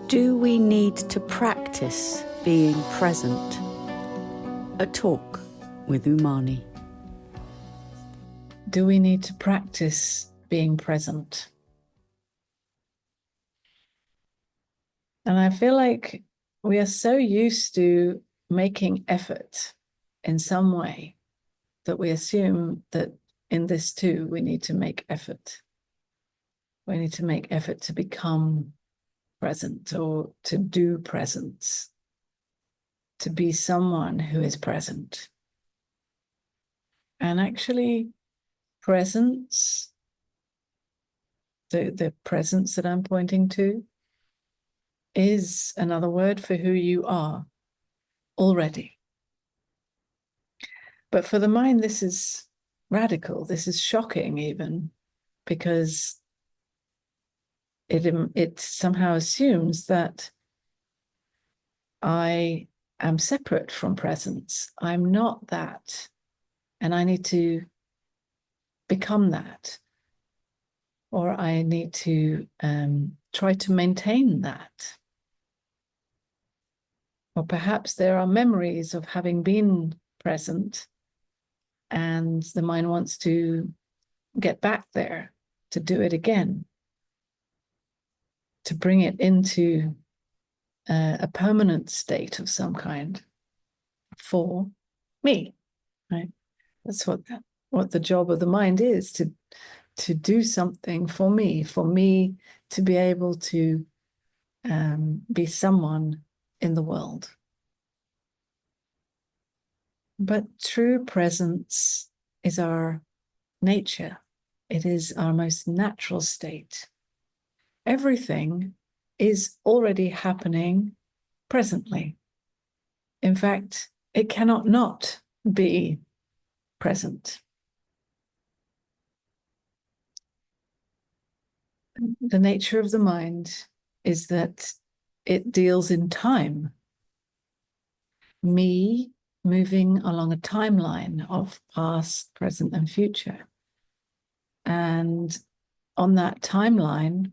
Do we need to practice being present? A talk with Unmani. Do we need to practice being present? And I feel like we are so used to making effort in some way that we assume that in this too, we need to make effort. We need to make effort to become present or to do presence, to be someone who is present. And actually, presence, the presence that I'm pointing to, is another word for who you are already. But for the mind, this is radical. This is shocking even, because it somehow assumes that I am separate from presence. I'm not that, and I need to become that, or I need to try to maintain that. Or perhaps there are memories of having been present, and the mind wants to get back there, to do it again, to bring it into a permanent state of some kind for me, right? That's what the job of the mind is, to do something for me to be able to be someone in the world. But true presence is our nature. It is our most natural state. Everything is already happening presently. In fact, it cannot not be present. The nature of the mind is that it deals in time. Me moving along a timeline of past, present, and future. And on that timeline,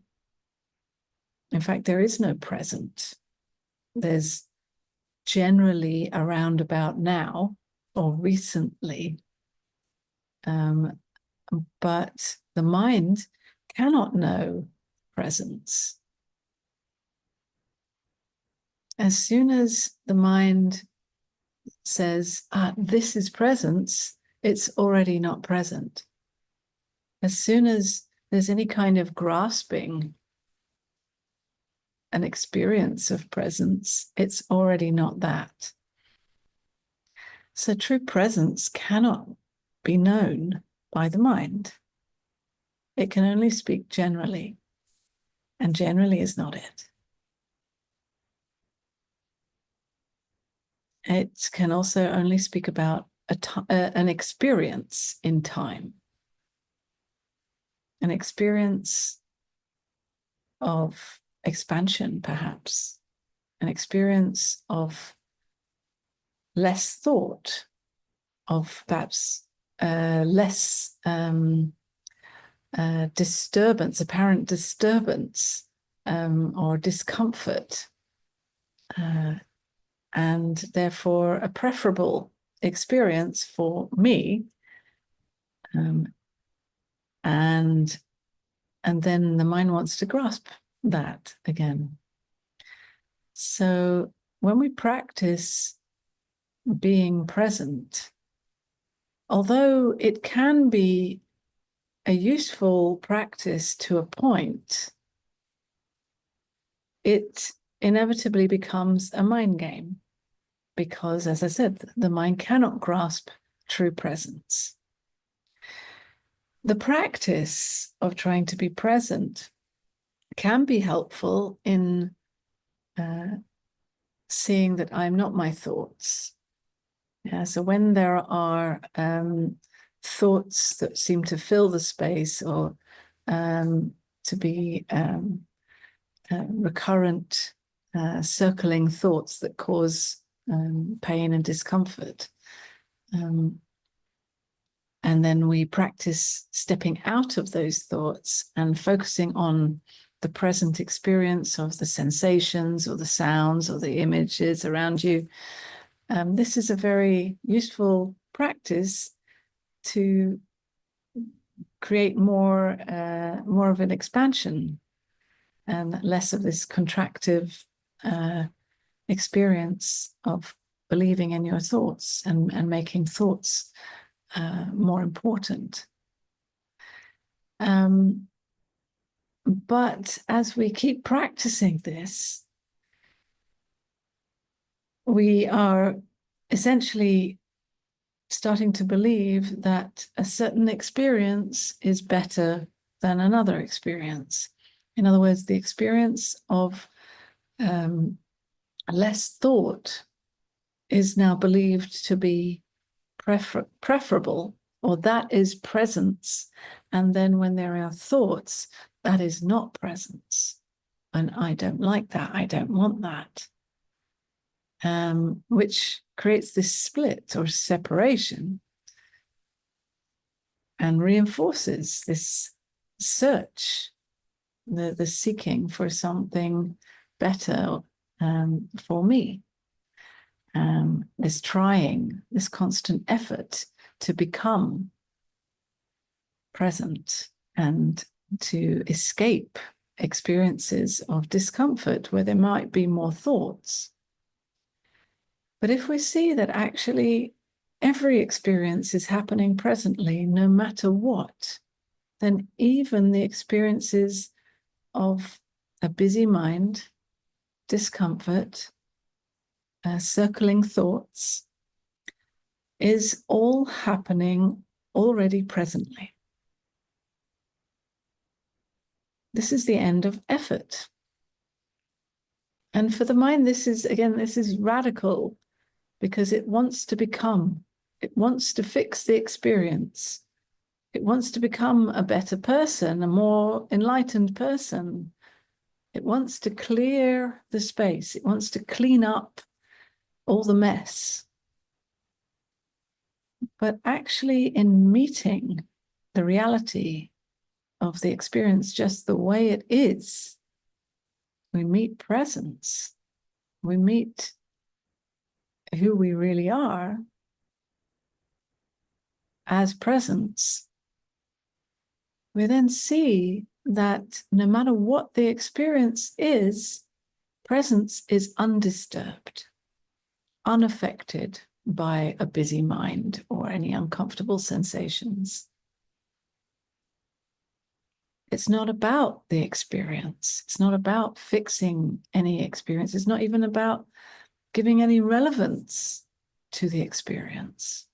in fact, there is no present. There's generally around about now or recently, but the mind cannot know presence. As soon as the mind says, this is presence, it's already not present. As soon as there's any kind of grasping an experience of presence, it's already not that. So true presence cannot be known by the mind. It can only speak generally, and generally is not it. It can also only speak about an experience in time, an experience of expansion, perhaps, an experience of less thought, of perhaps less disturbance, apparent disturbance, or discomfort, and therefore a preferable experience for me. And then the mind wants to grasp that again. So when we practice being present, although it can be a useful practice to a point, it inevitably becomes a mind game, because, as I said, the mind cannot grasp true presence. The practice of trying to be present can be helpful in seeing that I'm not my thoughts. Yeah, so when there are thoughts that seem to fill the space, or to be recurrent circling thoughts that cause pain and discomfort, and then we practice stepping out of those thoughts and focusing on the present experience of the sensations or the sounds or the images around you. This is a very useful practice to create more of an expansion and less of this contractive experience of believing in your thoughts and making thoughts more important. But as we keep practicing this, we are essentially starting to believe that a certain experience is better than another experience. In other words, the experience of less thought is now believed to be preferable, or that is presence. And then when there are thoughts, that is not presence. And I don't like that. I don't want that. Which creates this split or separation and reinforces this search, the seeking for something better for me. This trying, this constant effort to become present and to escape experiences of discomfort where there might be more thoughts. But if we see that actually every experience is happening presently, no matter what, then even the experiences of a busy mind, discomfort, circling thoughts, is all happening already presently. This is the end of effort. And for the mind, this is radical, because it wants to become, it wants to fix the experience. It wants to become a better person, a more enlightened person. It wants to clear the space. It wants to clean up all the mess. But actually, in meeting the reality of the experience just the way it is, we meet presence. We meet who we really are as presence. We then see that no matter what the experience is, presence is undisturbed, unaffected by a busy mind or any uncomfortable sensations. It's not about the experience. It's not about fixing any experience. It's not even about giving any relevance to the experience.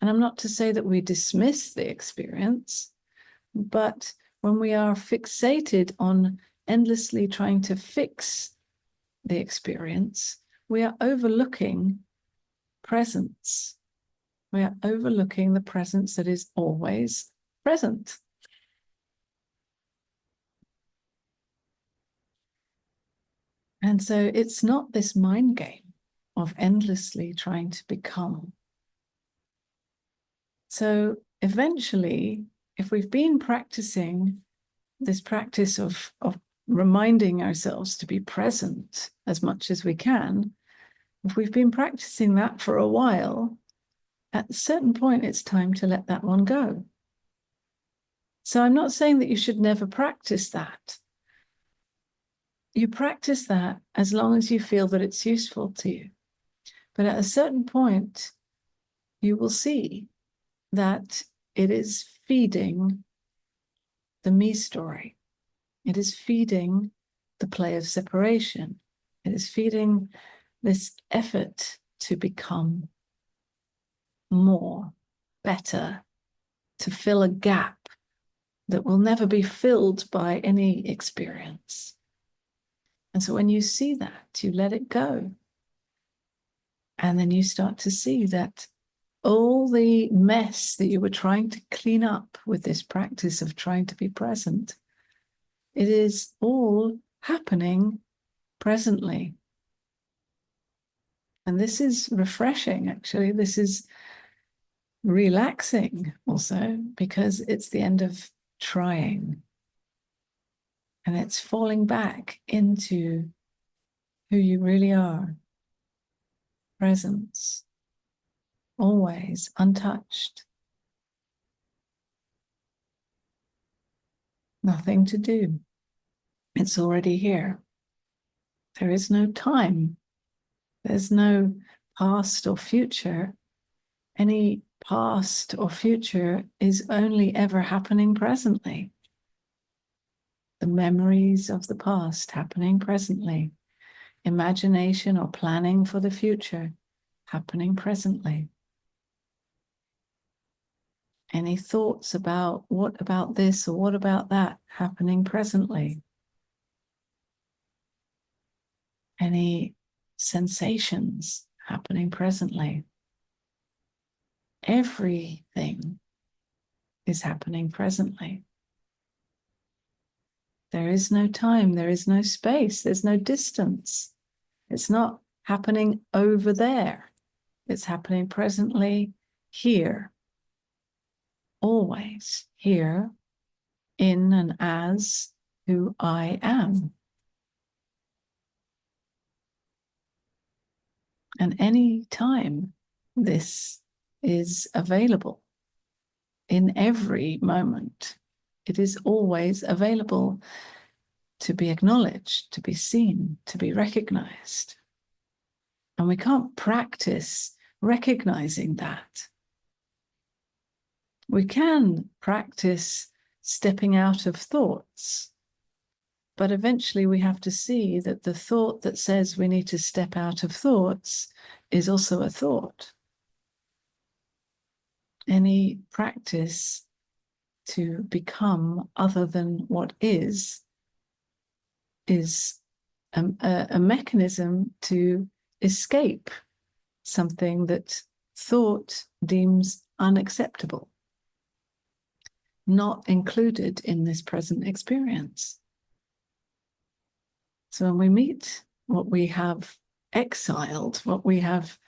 And I'm not to say that we dismiss the experience, but when we are fixated on endlessly trying to fix the experience, we are overlooking presence. We are overlooking the presence that is always present. And so it's not this mind game of endlessly trying to become. So eventually, if we've been practicing this practice of reminding ourselves to be present as much as we can, if we've been practicing that for a while, at a certain point, it's time to let that one go. So I'm not saying that you should never practice that. You practice that as long as you feel that it's useful to you. But at a certain point, you will see that it is feeding the me story. It is feeding the play of separation. It is feeding this effort to become more, better, to fill a gap that will never be filled by any experience. And so when you see that, you let it go. And then you start to see that all the mess that you were trying to clean up with this practice of trying to be present, it is all happening presently. And this is refreshing, actually. This is relaxing also, because it's the end of trying. And it's falling back into who you really are. Presence, always untouched. Nothing to do. It's already here. There is no time. There's no past or future. Any past or future is only ever happening presently. The memories of the past happening presently. Imagination or planning for the future happening presently. Any thoughts about what about this or what about that happening presently. Any sensations happening presently. Everything is happening presently. There is no time, there is no space, there's no distance. It's not happening over there. It's happening presently here. Always here, in and as who I am. And any time this is available, in every moment, it is always available to be acknowledged, to be seen, to be recognized. And we can't practice recognizing that. We can practice stepping out of thoughts, but eventually we have to see that the thought that says we need to step out of thoughts is also a thought. Any practice to become other than what is a mechanism to escape something that thought deems unacceptable, not included in this present experience. So when we meet what we have exiled, what we have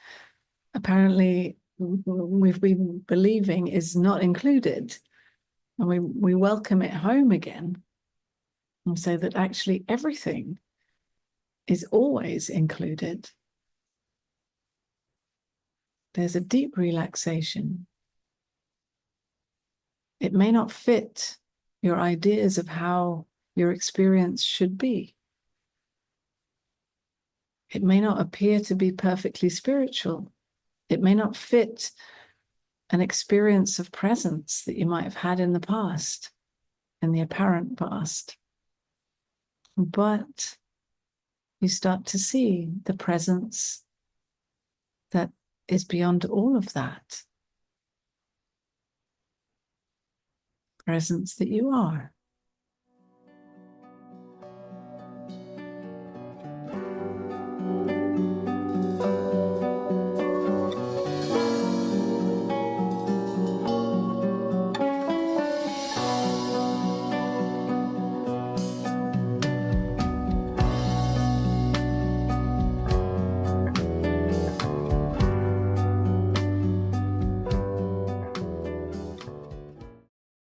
apparently we've been believing is not included, and we welcome it home again and say that actually everything is always included. There's a deep relaxation. It may not fit your ideas of how your experience should be. It may not appear to be perfectly spiritual. It may not fit an experience of presence that you might have had in the past, in the apparent past. But you start to see the presence that is beyond all of that. Presence that you are.